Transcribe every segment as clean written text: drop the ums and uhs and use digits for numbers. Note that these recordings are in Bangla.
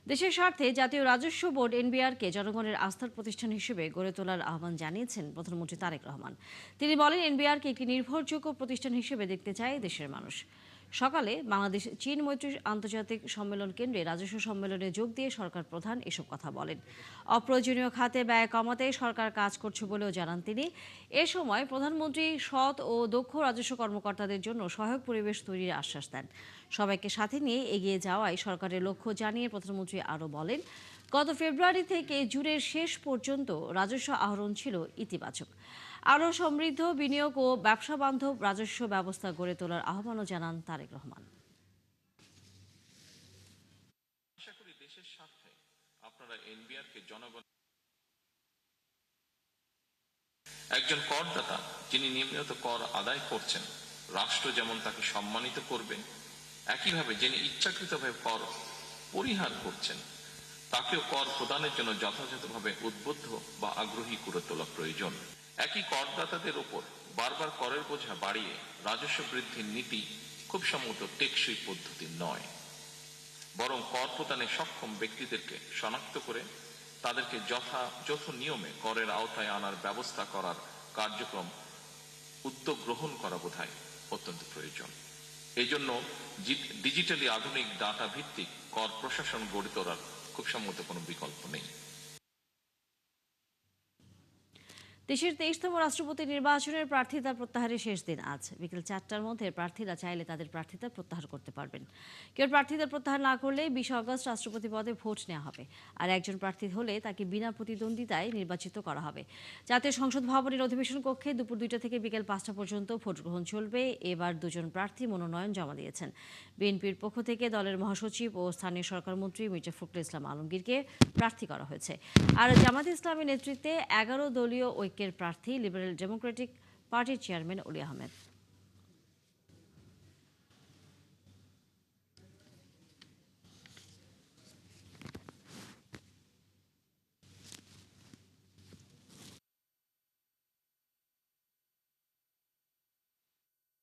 দেশের স্বার্থে জাতীয় রাজস্ব বোর্ড এনবিআরকে জনগণের আস্থার প্রতিষ্ঠান হিসেবে গড়ে তোলার আহ্বান জানিয়েছেন প্রধানমন্ত্রী তারেক রহমান। তিনি বলেন, এনবিআরকে একটি নির্ভরযোগ্য প্রতিষ্ঠান হিসেবে দেখতে চায় দেশের মানুষ। সকালে বাংলাদেশ চীন মৈত্রী আন্তর্জাতিক সম্মেলন কেন্দ্রে রাজস্ব সম্মেলনে যোগ দিয়ে সরকার প্রধান এসব কথা বলেন। অপ্রয়োজনীয় খাতে ব্যয় কমাতে সরকার কাজ করছে বলেও জানান তিনি। এ সময় প্রধানমন্ত্রী সৎ ও দক্ষ রাজস্ব কর্মকর্তাদের জন্য সহায়ক পরিবেশ তৈরির আশ্বাস দেন। সবাইকে সাথে নিয়ে এগিয়ে যাওয়াই সরকারের লক্ষ্য জানিয়ে প্রধানমন্ত্রী আরও বলেন, গত ফেব্রুয়ারি থেকে জুনের শেষ পর্যন্ত রাজস্ব আহরণ ছিল ইতিবাচক। আরও সমৃদ্ধ, বিনিয়োগ ও ব্যবসা বান্ধব রাজস্ব ব্যবস্থা গড়ে তোলার আহ্বানও জানান তারেক রহমান। আশা করি দেশের স্বার্থে আপনারা এনবিআর কে জনগণ একজন করদাতা যিনি নিয়মিত কর আদায় করছেন, রাষ্ট্র যেমন তাকে সম্মানিত করবে, একইভাবে যিনি ইচ্ছাকৃতভাবে কর পরিহার করছেন তাকেও কর প্রদানের জন্য যথাযথভাবে উদ্বুদ্ধ বা আগ্রহী করে তোলা প্রয়োজন। একই করদাতাদের উপর বারবার করের বোঝা বাড়িয়ে রাজস্ব বৃদ্ধির নীতি খুব সম্ভবত টেকসই পদ্ধতি নয়, বরং কর প্রদানে সক্ষম ব্যক্তিদেরকে শনাক্ত করে তাদেরকে যথাযথ নিয়মে করের আওতায় আনার ব্যবস্থা করার কার্যক্রম উদ্যোগ গ্রহণ করা বোধহয় অত্যন্ত প্রয়োজন। এই জন্য ডিজিটালি আধুনিক ডাটা ভিত্তিক কর প্রশাসন গড়ে তোলার খুব সম্ভবত কোনো বিকল্প নেই। দেশের 23তম রাষ্ট্রপতি নির্বাচনের প্রার্থিতা প্রত্যাহারের শেষ দিন আজ। বিকেল 4টার মধ্যে প্রার্থীরা চাইলে তাদের প্রার্থিতা প্রত্যাহার করতে পারবেন। কেউ প্রার্থিতা প্রত্যাহার না করলে 20 আগস্ট রাষ্ট্রপতি পদে ভোট নেওয়া হবে। আর একজন প্রার্থী হলে তাকে বিনা প্রতিদ্বন্দ্বিতায় নির্বাচিত করা হবে। জাতীয় সংসদ ভবনের অধিবেশন কক্ষে দুপুর 2টা থেকে বিকেল 5টা পর্যন্ত ভোট গ্রহণ চলবে। এবার 2জন প্রার্থী মনোনয়ন জমা দিয়েছেন। বিএনপির পক্ষ থেকে দলের মহাসচিব ও স্থানীয় সরকার মন্ত্রী মির্জা ফখরুল ইসলাম আলমগীরকে প্রার্থী করা হয়েছে। আর জামায়াতে ইসলামীর নেতৃত্বে 11 দলীয় ঐক্যের প্রার্থী লিবারেল ডেমোক্রেটিক পার্টির চেয়ারম্যান অলি আহমেদ।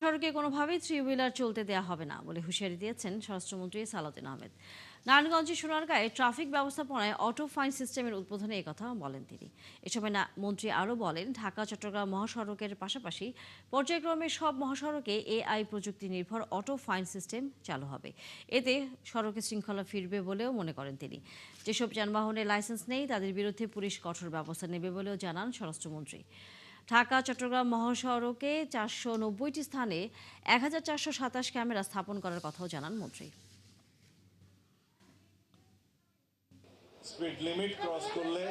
সড়কে কোনোভাবেই থ্রি হুইলার চলতে দেওয়া হবে না বলে হুঁশিয়ারি দিয়েছেন স্বরাষ্ট্রমন্ত্রী সালাউদ্দিন আহমেদ। নারায়ণগঞ্জের সোনারগাঁয়ে ট্রাফিক ব্যবস্থাপনায় অটো ফাইন সিস্টেমের উদ্বোধনে একথা বলেন তিনি। এ সময় মন্ত্রী আরও বলেন, ঢাকা চট্টগ্রাম মহাসড়কের পাশাপাশি পর্যায়ক্রমে সব মহাসড়কে এআই প্রযুক্তি নির্ভর অটো ফাইন সিস্টেম চালু হবে। এতে সড়কে শৃঙ্খলা ফিরবে বলেও মনে করেন তিনি। যেসব যানবাহনের লাইসেন্স নেই তাদের বিরুদ্ধে পুলিশ কঠোর ব্যবস্থা নেবে বলেও জানান স্বরাষ্ট্রমন্ত্রী। ঢাকা চট্টগ্রাম মহাসড়কে 490টি স্থানে 1427 ক্যামেরা স্থাপন করার কথাও জানান মন্ত্রী। স্পিড লিমিট ক্রস করলে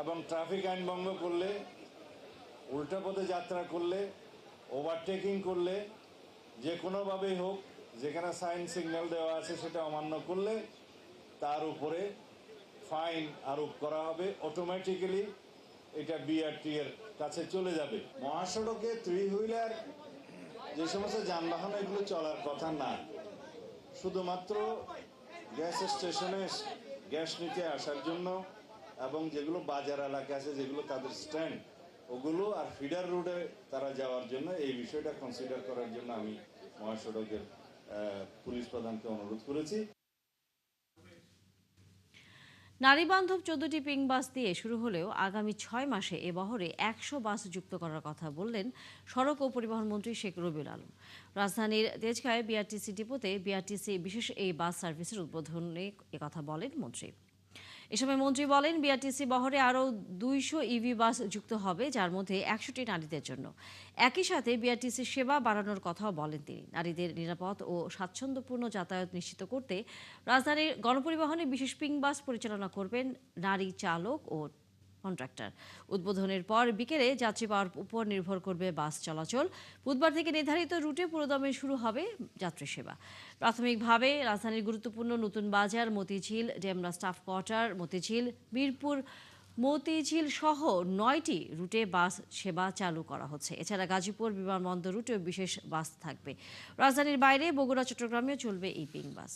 এবং ট্রাফিক আইন ভঙ্গ করলে, উল্টা পথে যাত্রা করলে, ওভারটেকিং করলে, যে কোনোভাবেই হোক যেখানে সাইন সিগন্যাল দেওয়া আছে সেটা অমান্য করলে তার উপরে ফাইন আরোপ করা হবে। অটোমেটিক্যালি এটা বিআরটি এর কাছে চলে যাবে। মহাসড়কে থ্রি হুইলার যে সমস্ত যানবাহন এগুলো চলার কথা না, শুধুমাত্র গ্যাস স্টেশনে গ্যাস নিতে আসার জন্য এবং যেগুলো বাজার এলাকা আছে যেগুলো তাদের স্ট্যান্ড ওগুলো আর ফিডার রোডে তারা যাওয়ার জন্য এই বিষয়টা কনসিডার করার জন্য আমি মহাসড়কের পুলিশ প্রধানকে অনুরোধ করেছি। নারীবান্ধব 14টি পিঙ্ক বাস দিয়ে শুরু হলেও আগামী 6 মাসে এ বহরে 100 বাস যুক্ত করার কথা বললেন সড়ক ও পরিবহন মন্ত্রী শেখ রবিউল আলম। রাজধানীর তেজগাঁয়ে বিআরটিসি ডিপোতে বিআরটিসি বিশেষ এই বাস সার্ভিসের উদ্বোধনে একথা বলেন মন্ত্রী। এ সময় মন্ত্রী বলেন, বিআরটিসি বহরে আরও 200 ইভি বাস যুক্ত হবে, যার মধ্যে 100টি নারীদের জন্য। একই সাথে বিআরটিসির সেবা বাড়ানোর কথাও বলেন তিনি। নারীদের নিরাপদ ও স্বাচ্ছন্দ্যপূর্ণ যাতায়াত নিশ্চিত করতে রাজধানীর গণপরিবহনে বিশেষ পিঙ্ক বাস পরিচালনা করবেন নারী চালক ও কন্ট্রাক্টর। উদ্বোধনের পর বিকেলে যাত্রী পাওয়ার উপর নির্ভর করবে বাস চলাচল। বুধবার থেকে নির্ধারিত রুটে পুরোদমে শুরু হবে যাত্রী সেবা। প্রাথমিকভাবে রাজধানীর গুরুত্বপূর্ণ নতুন বাজার, মতিঝিল, ডেমরা স্টাফ কোয়ার্টার, মতিঝিল, মিরপুর মতিঝিল সহ 9টি রুটে বাস সেবা চালু করা হচ্ছে। এছাড়া গাজীপুর বিমানবন্দর রুটেও বিশেষ বাস থাকবে। রাজধানীর বাইরে বগুড়া, চট্টগ্রামেও চলবে এই পিঙ্ক বাস।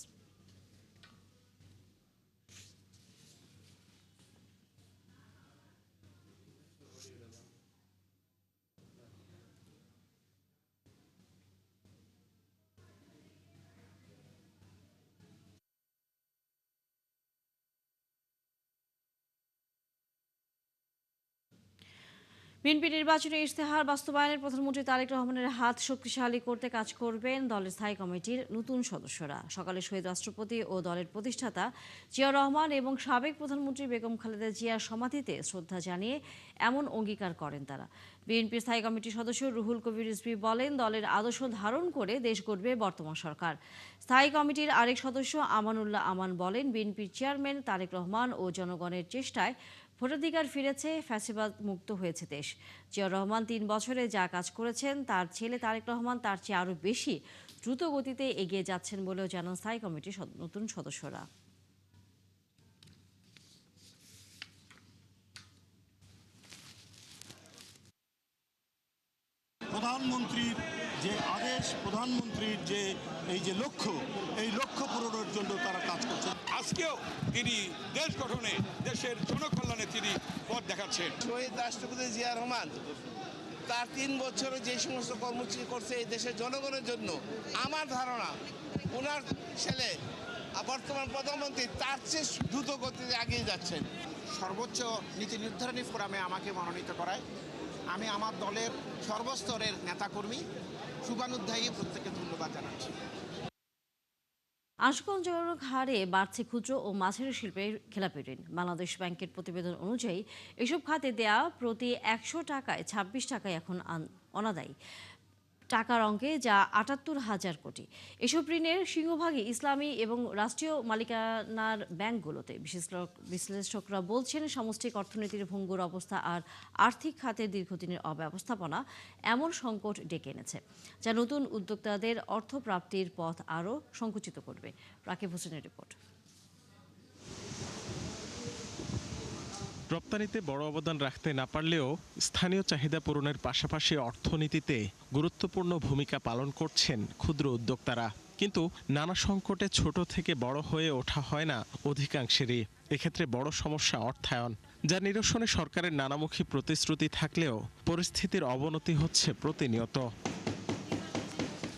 বিএনপি নির্বাচনী ইশতেহার বাস্তবায়নের প্রধানমন্ত্রী তারেক রহমানের হাত শক্তিশালী করতে কাজ করবেন দলের স্থায়ী কমিটির নতুন সদস্যরা। সকালে শহীদ রাষ্ট্রপতি ও দলের প্রতিষ্ঠাতা জিয়াউর রহমান এবং সাবেক প্রধানমন্ত্রী বেগম খালেদা জিয়ার সমাধিতে শ্রদ্ধা জানিয়ে এমন অঙ্গীকার করেন তারা। বিএনপির স্থায়ী কমিটির সদস্য রুহুল কবির রিজভী বলেন, দলের আদর্শ ধারণ করে দেশ গড়বে বর্তমান সরকার। স্থায়ী কমিটির আরেক সদস্য আমানুল্লাহ আমান বলেন, বিএনপির চেয়ারম্যান তারেক রহমান ও জনগণের চেষ্টায় ভোটাধিকার ফিরেছে, ফ্যাসিবাদ মুক্ত হয়েছে দেশ। জিয়াউর রহমান 3 বছরে যা কাজ করেছেন, তার ছেলে তারেক রহমান তার চেয়ে আরও বেশি দ্রুত গতিতে এগিয়ে যাচ্ছেন বলেও জানান স্থায়ী কমিটির নতুন সদস্যরা। প্রধানমন্ত্রীর যে আদেশ, প্রধানমন্ত্রীর যে লক্ষ্য, এই লক্ষ্য পূরণের জন্য তারা কাজ করছে। আজকেও তিনি দেশ গঠনে, দেশের জনকল্যাণে তিনি পথ দেখাচ্ছেন। শহীদ রাষ্ট্রপতি জিয়া রহমান তার 3 বছরে যে সমস্ত কর্মসূচি করছে এই দেশের জনগণের জন্য, আমার ধারণা ওনার ছেলে বর্তমান প্রধানমন্ত্রী তার চেয়ে দ্রুত গতিতে এগিয়ে যাচ্ছেন। সর্বোচ্চ নীতি নির্ধারণী ফোরামে আমাকে মনোনীত করায় আমি আমার দলের সর্বস্তরের নেতাকর্মী শুভানুধ্যায়ী প্রত্যেককে ধন্যবাদ জানাচ্ছি। আশঙ্কাজনক হারে বাড়ছে ক্ষুদ্র ও মাঝারি শিল্পের খেলাপি ঋণ। বাংলাদেশ ব্যাংকের প্রতিবেদন অনুযায়ী এসব খাতে দেয়া প্রতি 100 টাকায় 26 টাকায় এখন অনাদায়ী টাকার অঙ্কে, যা ৭৮,০০০ কোটি। এসব ঋণের সিংহভাগই ইসলামী এবং রাষ্ট্রীয় মালিকানার ব্যাংকগুলোতে। বিশ্লেষকরা বলছেন, সামষ্টিক অর্থনীতির ভঙ্গুর অবস্থা আর আর্থিক খাতের দীর্ঘদিনের অব্যবস্থাপনা এমন সংকট ডেকে এনেছে, যা নতুন উদ্যোক্তাদের অর্থ প্রাপ্তির পথ আরও সংকুচিত করবে। রাকিব হোসেনের রিপোর্ট। রপ্তানিতে বড় অবদান রাখতে না পারলেও স্থানীয় চাহিদা পূরণের পাশাপাশি অর্থনীতিতে গুরুত্বপূর্ণ ভূমিকা পালন করছেন ক্ষুদ্র উদ্যোক্তারা। কিন্তু নানা সংকটে ছোট থেকে বড় হয়ে ওঠা হয় না অধিকাংশেরই। এক্ষেত্রে বড় সমস্যা অর্থায়ন, যা নিরসনে সরকারের নানামুখী প্রতিশ্রুতি থাকলেও পরিস্থিতির অবনতি হচ্ছে প্রতিনিয়ত।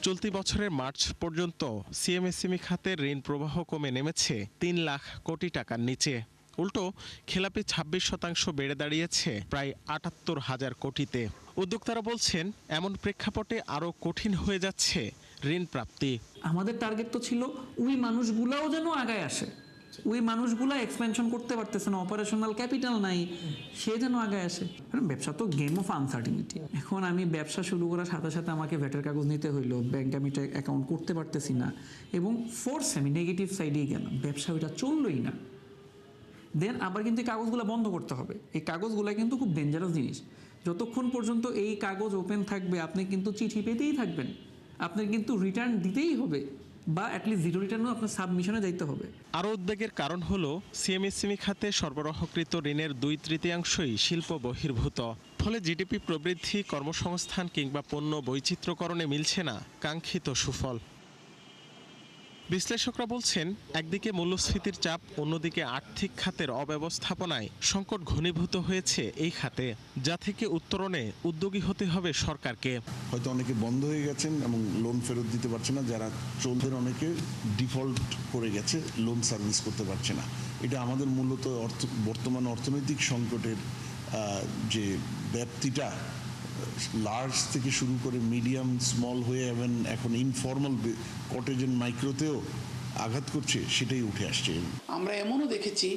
চলতি বছরের মার্চ পর্যন্ত সিএমএসএমই খাতের ঋণ প্রবাহ কমে নেমেছে 3 লাখ কোটি টাকার নিচে। উল্টো খেলাপি 26% বেড়ে দাঁড়িয়েছে প্রায় ৭৮,০০০ কোটিতে। উদ্যোক্তারা বলছেন, এমন প্রেক্ষাপটে আরও কঠিন হয়ে যাচ্ছে ঋণ প্রাপ্তি। আমাদের টার্গেট তো ছিল ওই মানুষগুলাও যেন আগায় আসে, ওই মানুষগুলা এক্সপেনশন করতে পারতেছে না, অপারেশনাল ক্যাপিটাল নাই, সে যেন আগায় আসে। কারণ ব্যবসা তো গেম অফ আনসার্টিনিটি। এখন আমি ব্যবসা শুরু করার সাথে সাথে আমাকে ভ্যাটের কাগজ নিতে হইলো, ব্যাংকে আমি অ্যাকাউন্ট করতে পারতেছি না, এবং ফোর্স আমি নেগেটিভ সাইডেই গেলাম, ব্যবসা ওইটা চললোই না। দেন আবার কিন্তু এই কাগজগুলো বন্ধ করতে হবে। এই কাগজগুলো কিন্তু খুব ডেঞ্জারাস জিনিস। যতক্ষণ পর্যন্ত এই কাগজ ওপেন থাকবে, আপনি কিন্তু চিঠি পেতেই থাকবেন, আপনার কিন্তু রিটার্ন দিতেই হবে, বা অ্যাটলিস্ট জিরো রিটার্নও আপনার সাবমিশনে যাইতে হবে। আরও উদ্বেগের কারণ হলো সিএমএসএমই খাতে সরবরাহকৃত ঋণের 2/3 শিল্প বহির্ভূত। ফলে জিডিপি প্রবৃদ্ধি, কর্মসংস্থান কিংবা পণ্য বৈচিত্র্যকরণে মিলছে না কাঙ্ক্ষিত সুফল। বিশ্লেষকরা বলছেন, একদিকে মূল্যস্ফীতির চাপ, অন্যদিকে আর্থিক খাতের অব্যবস্থাপনায় সংকট ঘনীভূত হয়েছে এই খাতে, যা থেকে উত্তরণে উদ্যোগী হতে হবে সরকারকে। হয়তো অনেকে বন্ধ হয়ে গেছেন এবং লোন ফেরত দিতে পারছে না, যারা চলদের অনেকে ডিফল্ট করে গেছে, লোন সার্ভিস করতে পারছে না। এটা আমাদের মূলত বর্তমান অর্থনৈতিক সংকটের যে ব্যাপ্তিটা লার্জ থেকে শুরু করে মিডিয়াম, স্মল হয়ে এখন ইনফর্মাল কটেজ এন্ড মাইক্রোতেও আঘাত করছে, সেটাই উঠে আসছে। আমরা এমনও দেখেছি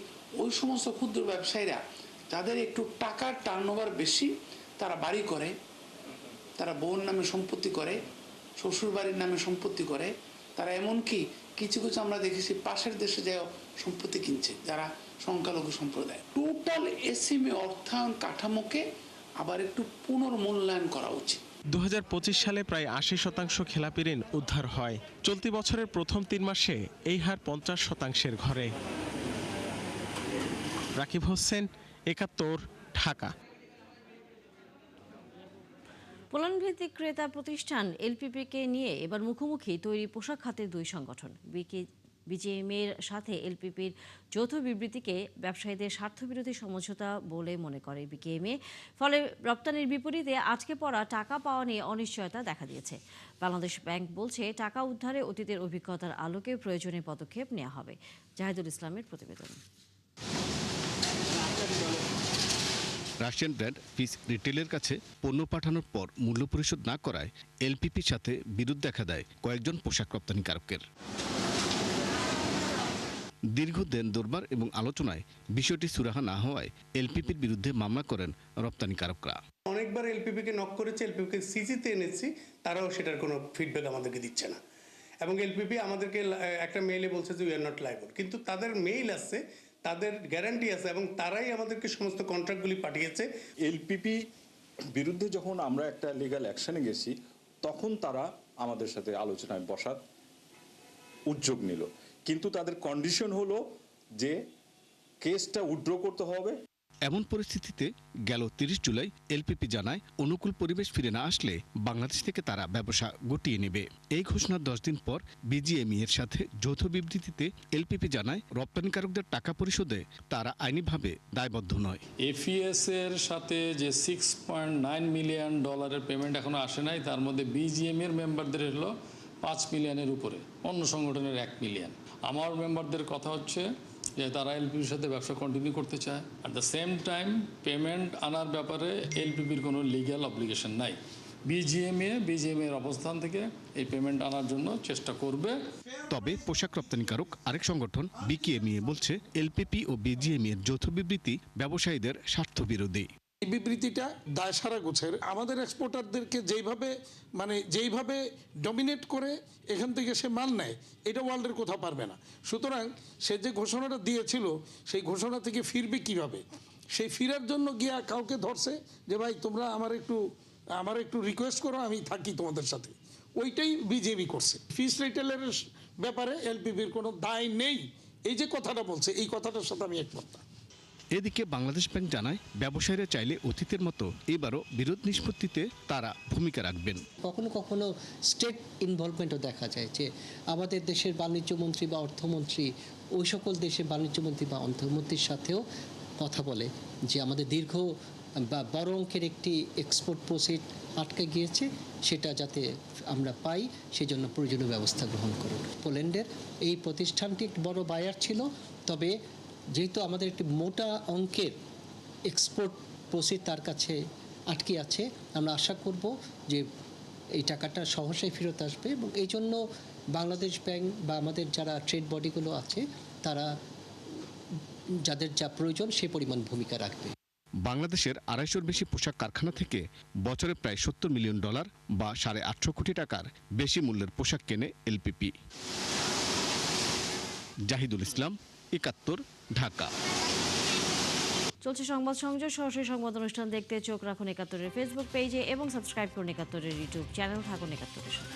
ওই সমস্ত ক্ষুদ্র ব্যবসায়ীরা যাদের একটু টাকার টার্নওভার বেশি, তারা বাড়ি করে, তারা বোন নামে সম্পত্তি করে, শ্বশুর বাড়ির নামে সম্পত্তি করে, তারা এমনকি কিছু কিছু আমরা দেখেছি পাশের দেশে যায় সম্পত্তি কিনছে, যারা সংখ্যালঘু সম্প্রদায়। টোটাল এসএমই অর্থায়ন কাঠামোকে আবার একটু পুনর্মূল্যায়ন করা উচিত। 2025 সালে প্রায় 80% খেলাপি ঋণ উদ্ধার হয়। চলতি বছরের প্রথম 3 মাসে এই হার 50%-এর ঘরে। রাকিব হোসেন, 71, ঢাকা। পোল্যান্ড-ভিত্তিক ক্রেতা প্রতিষ্ঠান এলপিপিকে নিয়ে এবার মুখোমুখি তৈরি পোশাক খাতের 2 সংগঠন। বিজিএমএর সাথে এলপিপির যৌথ বিবৃতিকে ব্যবসায়ীদের স্বার্থবিরোধী সমঝোতা বলে মনে করে বিকেএমএ। ফলে রপ্তানির বিপরীতে আটকে পড়া টাকা পাওয়া নিয়ে অনিশ্চয়তা দেখা দিয়েছে। বাংলাদেশ ব্যাংক বলছে, টাকা উদ্ধারে অতীতের অভিজ্ঞতার আলোকে প্রয়োজনীয় পদক্ষেপ নেওয়া হবে। জাহিদুল ইসলামের প্রতিবেদন। রাশিয়ান ব্র্যান্ড ফিস রিটেলের কাছে পণ্য পাঠানোর পর মূল্য পরিশোধ না করায় এলপিপির সাথে বিরোধ দেখা দেয় কয়েকজন পোশাক রপ্তানিকারকের। দীর্ঘ দেন দরবার এবং আলোচনায় বিষয়টি সুরাহা না হওয়ায় এলপিপির বিরুদ্ধে মামলা করেন রপ্তানিকারকরা। অনেকবার এলপিপিকে নক করেছে, এলপিপিকে সিসিতে এনেছি, তারাও সেটার কোনো ফিডব্যাক আমাদেরকে দিচ্ছে না। এবং এলপিপি আমাদেরকে একটা মেইলে বলছে যে উই আর নট লাইবল, কিন্তু তাদের মেইল আছে, তাদের গ্যারান্টি আছে এবং তারাই আমাদেরকে সমস্ত কন্ট্রাক্টগুলি পাঠিয়েছে। এলপিপি বিরুদ্ধে যখন আমরা একটা লিগ্যাল অ্যাকশনে গেছি তখন তারা আমাদের সাথে আলোচনায় বসার উদ্যোগ নিল, কিন্তু তাদের কন্ডিশন হলো যে কেসটা উইথড্র করতে হবে। এমন পরিস্থিতিতে গেল 30 জুলাই এলপিপি জানায় অনুকূল পরিবেশ ফিরে না আসলে বাংলাদেশ থেকে তারা ব্যবসা গুটিয়ে নেবে। এই ঘোষণার 10 দিন পর বিজিএমই এর সাথে যৌথ বিবৃতিতে এলপিপি জানায় রপ্তানিকারকদের টাকা পরিশোধে তারা আইনিভাবে দায়বদ্ধ নয়। এফিএস এর সাথে যে $6.9 মিলিয়ন পেমেন্ট এখনো আসে নাই, তার মধ্যে বিজিএম এর মেম্বারদের হলো 5 মিলিয়নের উপরে, অন্য সংগঠনের 1 মিলিয়ন। আমার মেম্বারদের কথা হচ্ছে যে তারা এলপিপির সাথে ব্যবসা কন্টিনিউ করতে চায়। At the same time payment আনার ব্যাপারে এলপিপির কোনো লিগ্যাল অব্লিগেশন নাই। বিজিএম এর অবস্থান থেকে এই পেমেন্ট আনার জন্য চেষ্টা করবে। তবে পোশাক রপ্তানিকারক আরেক সংগঠন বিকেএমইএ বলছে এলপিপি ও বিজিএমই এর যৌথ বিবৃতি ব্যবসায়ীদের স্বার্থ বিরোধী। এই বিবৃতিটা দায়সারা গোছের। আমাদের এক্সপোর্টারদেরকে যেইভাবে ডমিনেট করে এখান থেকে সে মাল নেয়, এটা ওয়ার্ল্ডের কোথাও পারবে না। সুতরাং সে যে ঘোষণাটা দিয়েছিল সেই ঘোষণা থেকে ফিরবে কিভাবে, সেই ফিরার জন্য গিয়া কাউকে ধরছে যে ভাই তোমরা আমার একটু রিকোয়েস্ট করো, আমি থাকি তোমাদের সাথে। ওইটাই বিজেপি করছে। ফিস রিটেলের ব্যাপারে এলপিপির কোনো দায় নেই, এই যে কথাটা বলছে, এই কথাটার সাথে আমি একমত না। এদিকে বাংলাদেশ ব্যাংক জানায় ব্যবসায়ীরা চাইলে অতীতের মতো এবারও বিরোধ নিষ্পত্তিতে তারা ভূমিকা রাখবেন। কখনো কখনো স্টেট ইনভলভমেন্টও দেখা যায় যে আমাদের দেশের বাণিজ্য মন্ত্রী বা অর্থমন্ত্রী ওই সকল দেশের বাণিজ্য মন্ত্রী বা অর্থমন্ত্রীর সাথেও কথা বলে যে আমাদের দীর্ঘ বা বড় অঙ্কের একটি এক্সপোর্ট প্রসিড আটকে গিয়েছে, সেটা যাতে আমরা পাই সেজন্য প্রয়োজনীয় ব্যবস্থা গ্রহণ করুন। পোল্যান্ডের এই প্রতিষ্ঠানটি একটি বড় বায়ার ছিল, তবে যেহেতু আমাদের একটি মোটা অঙ্কের এক্সপোর্ট প্রসিড তার কাছে আটকে আছে, আমরা আশা করব যে এই টাকাটা সহসাই ফেরত আসবে এবং এই জন্য বাংলাদেশ ব্যাংক বা আমাদের যারা ট্রেড বডিগুলো আছে তারা যাদের যা প্রয়োজন সে পরিমাণ ভূমিকা রাখবে। বাংলাদেশের 250-র বেশি পোশাক কারখানা থেকে বছরে প্রায় $70 মিলিয়ন বা 850 কোটি টাকার বেশি মূল্যের পোশাক কেনে এলপিপি। জাহিদুল ইসলাম, 71, ঢাকা। চলছে সংবাদ সংযোগ। সরাসরি সংবাদ অনুষ্ঠান দেখতে চোখ রাখুন 71-এর ফেসবুক পেজে এবং সাবস্ক্রাইব করুন 71-এর ইউটিউব চ্যানেল। থাকুন 71-এর সাথে।